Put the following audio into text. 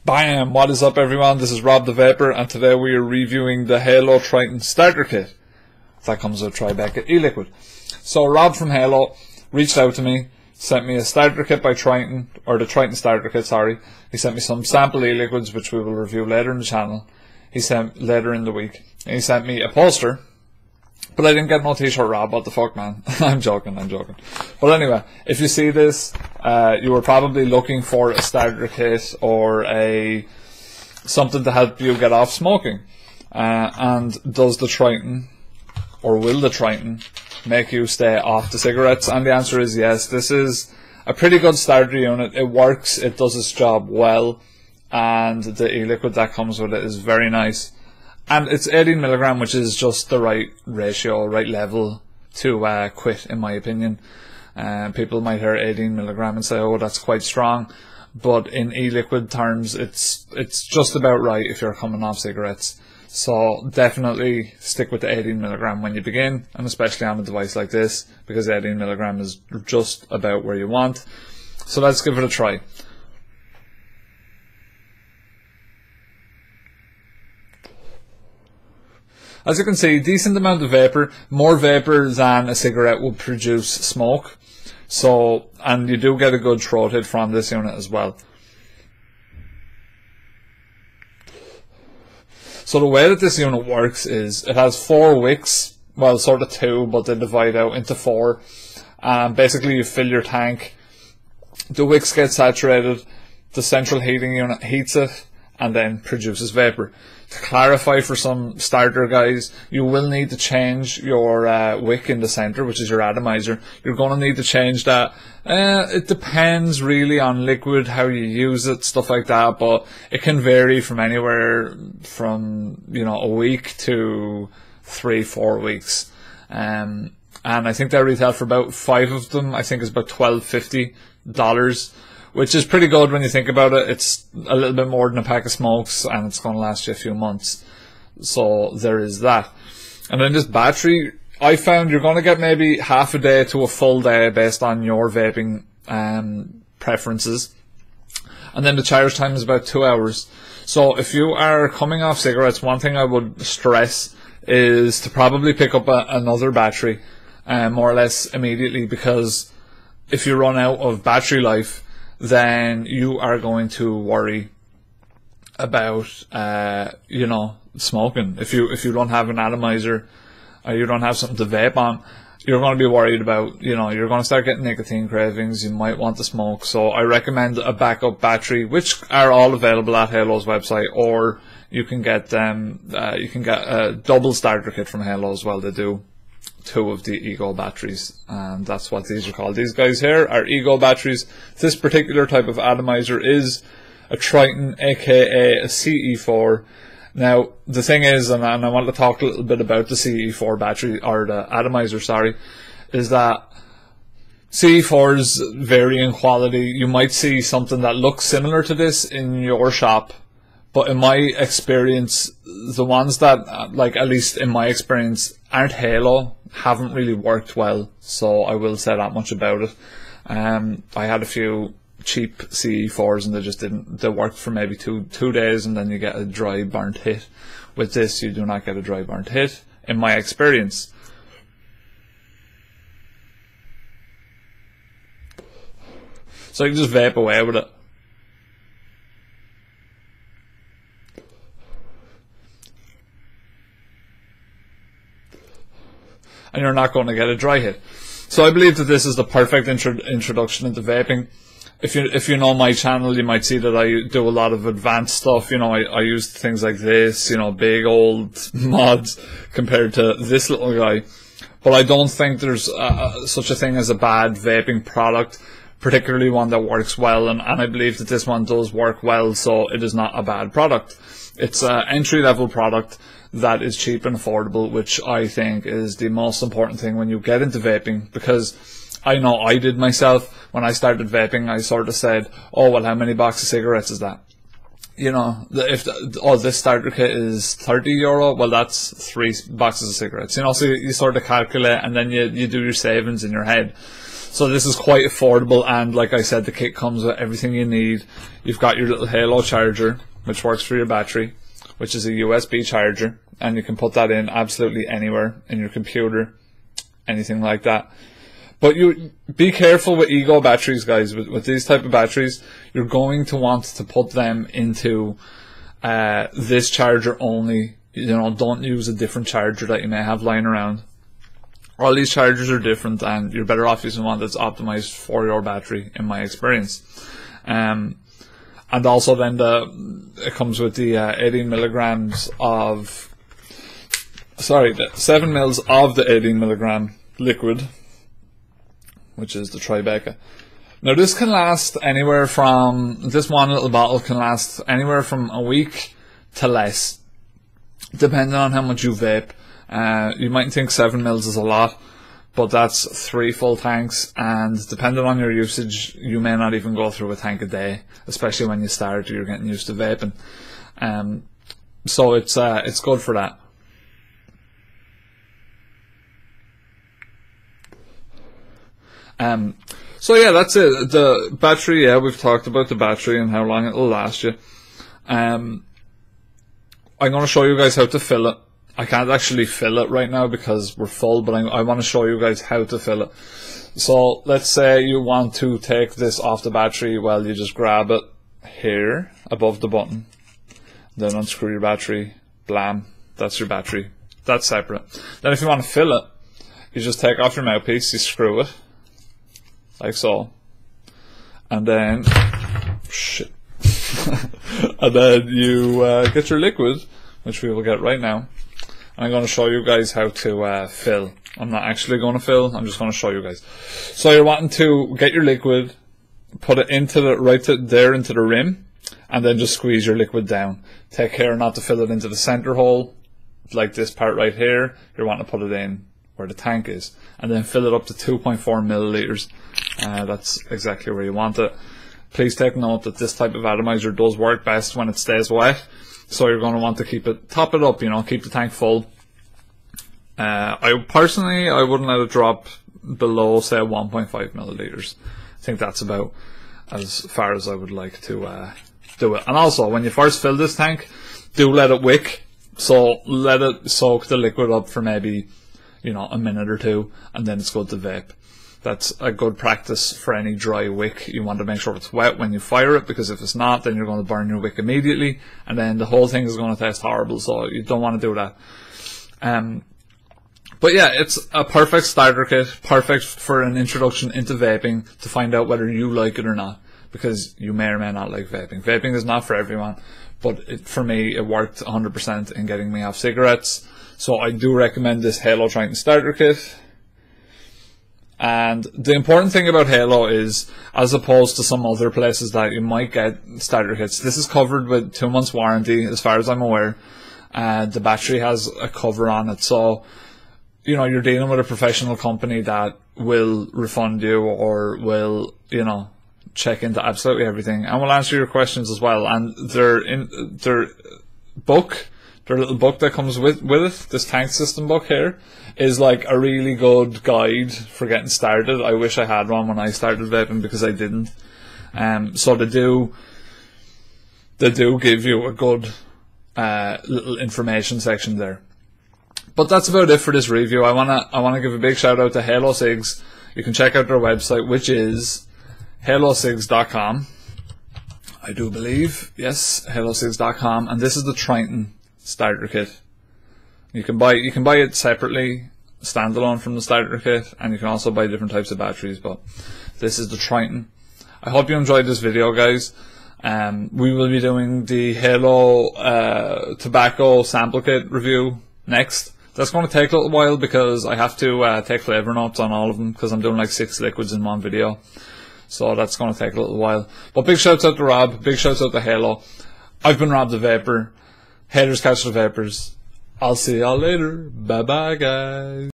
Bam! What is up, everyone? This is Rob the Vapor, and today we are reviewing the Halo Triton starter kit that comes with Tribeca e-liquid. So Rob from Halo reached out to me, sent me a starter kit by Triton, or the Triton starter kit, sorry. He sent me some sample e-liquids, which we will review later in the channel. He sent later in the week. And he sent me a poster, but I didn't get no t-shirt, Rob. What the fuck, man? I'm joking. But anyway, if you see this, you were probably looking for a starter kit or something to help you get off smoking. And does the Triton, or will the Triton, make you stay off the cigarettes? And the answer is yes. This is a pretty good starter unit. It works, it does its job well, and the e-liquid that comes with it is very nice. And it's 18 milligram, which is just the right ratio, right level to quit, in my opinion. People might hear 18 milligram and say, oh, that's quite strong. But in e-liquid terms, it's just about right if you're coming off cigarettes. So definitely stick with the 18 milligram when you begin, and especially on a device like this, because 18 milligram is just about where you want. So let's give it a try. As you can see, decent amount of vapor, more vapor than a cigarette would produce smoke. So, and you do get a good throat hit from this unit as well. So the way that this unit works is it has 4 wicks, well, sort of 2, but they divide out into 4. Basically you fill your tank, the wicks get saturated, the central heating unit heats it, and then produces vapor. To clarify for some starter guys, you will need to change your wick in the center, which is your atomizer. You're going to need to change that. It depends really on liquid, how you use it, stuff like that, but it can vary from anywhere from, you know, a week to 3-4 weeks. And I think they retail for about 5 of them. I think it's about $12.50. Which is pretty good when you think about it. It's a little bit more than a pack of smokes, and it's going to last you a few months. So there is that. And then this battery, I found you're going to get maybe half a day to a full day based on your vaping preferences. And then the charge time is about 2 hours. So if you are coming off cigarettes, one thing I would stress is to probably pick up another battery more or less immediately, because if you run out of battery life, then you are going to worry about, you know, smoking. If you don't have an atomizer, or you don't have something to vape on, you're going to be worried about, you know, you're going to start getting nicotine cravings. You might want to smoke. So I recommend a backup battery, which are all available at Halo's website, or you can get them. You can get a double starter kit from Halo as well. They do 2 of the Ego batteries, and that's what these are called. These guys here are Ego batteries. This particular type of atomizer is a Triton, aka a CE4. Now the thing is, and I want to talk a little bit about the CE4 battery, or the atomizer, sorry, is that CE4s vary in quality. You might see something that looks similar to this in your shop, but in my experience, the ones that, like, at least in my experience, aren't Halo, haven't really worked well. So I will say that much about it. I had a few cheap CE4s and they just didn't, they worked for maybe two days, and then you get a dry burnt hit. With this, you do not get a dry burnt hit, in my experience. So you can just vape away with it. And you're not going to get a dry hit. So I believe that this is the perfect introduction into vaping. If you know my channel, you might see that I do a lot of advanced stuff. You know, I use things like this, you know, big old mods compared to this little guy. But I don't think there's such a thing as a bad vaping product, particularly one that works well. And I believe that this one does work well, so it is not a bad product. It's an entry-level product that is cheap and affordable, which I think is the most important thing when you get into vaping, because I know I did myself. When I started vaping, I sort of said, oh, well, how many boxes of cigarettes is that? You know, if this starter kit is €30, well, that's 3 boxes of cigarettes. You know, so you sort of calculate, and then you do your savings in your head. So this is quite affordable, and like I said, the kit comes with everything you need. You've got your little Halo charger, which works for your battery, which is a USB charger, and you can put that in absolutely anywhere in your computer, anything like that. But you be careful with Ego batteries, guys. With these type of batteries, you're going to want to put them into this charger only. You know, don't use a different charger that you may have lying around. All these chargers are different, and you're better off using one that's optimized for your battery, in my experience. And also then it comes with the 18 milligrams of, the 7 mils of the 18 milligram liquid, which is the Tribeca. Now this can last anywhere from, this one little bottle can last anywhere from a week to less, depending on how much you vape. You might think 7 mils is a lot, but that's 3 full tanks, and depending on your usage, you may not even go through a tank a day, especially when you start, you're getting used to vaping. So it's good for that. So yeah, that's it. The battery, yeah, we've talked about the battery and how long it'll last you. I'm going to show you guys how to fill it. I can't actually fill it right now because we're full, but I want to show you guys how to fill it. So let's say you want to take this off the battery. Well, you just grab it here above the button, then unscrew your battery, blam, that's your battery. That's separate. Then if you want to fill it, you just take off your mouthpiece, you screw it like so, and then shit and then you get your liquid, which we will get right now. And I'm going to show you guys how to fill. I'm not actually going to fill, I'm just going to show you guys. So you're wanting to get your liquid, put it into the into the rim, and then just squeeze your liquid down. Take care not to fill it into the center hole, like this part right here. You're wanting to put it in where the tank is, and then fill it up to 2.4 milliliters. That's exactly where you want it. Please take note that this type of atomizer does work best when it stays wet, so you're going to want to top it up, you know, keep the tank full. I personally wouldn't let it drop below, say, 1.5 milliliters. I think that's about as far as I would like to do it. And also, when you first fill this tank, do let it wick. So let it soak the liquid up for maybe, you know, a minute or two, and then it's good to vape. That's a good practice for any dry wick. You want to make sure it's wet when you fire it, because if it's not, then you're going to burn your wick immediately, and then the whole thing is going to taste horrible, so you don't want to do that. But yeah, it's a perfect starter kit, perfect for an introduction into vaping, to find out whether you like it or not, because you may or may not like vaping. Vaping is not for everyone, but for me, it worked 100% in getting me off cigarettes. So I do recommend this Halo Triton starter kit. And the important thing about Halo is, as opposed to some other places that you might get starter kits, this is covered with 2 months warranty, as far as I'm aware. The battery has a cover on it, so you know, you're dealing with a professional company that will refund you, or will, you know, check into absolutely everything, and will answer your questions as well. And their little book that comes with it, this tank system book here, is like a really good guide for getting started. I wish I had one when I started vaping, because I didn't. So they do give you a good little information section there. But that's about it for this review. I wanna give a big shout out to Halo Cigs. You can check out their website, which is halocigs.com. I do believe, yes, halocigs.com, and this is the Triton starter kit. You can buy it separately, standalone from the starter kit, and you can also buy different types of batteries, but this is the Triton. I hope you enjoyed this video, guys. We will be doing the Halo tobacco sample kit review next. That's going to take a little while, because I have to take flavor notes on all of them, because I'm doing like 6 liquids in one video. So that's going to take a little while. But big shouts out to Rob, big shouts out to Halo. I've been Rob the Vapor. Haters catch the vapors. I'll see y'all later. Bye bye, guys.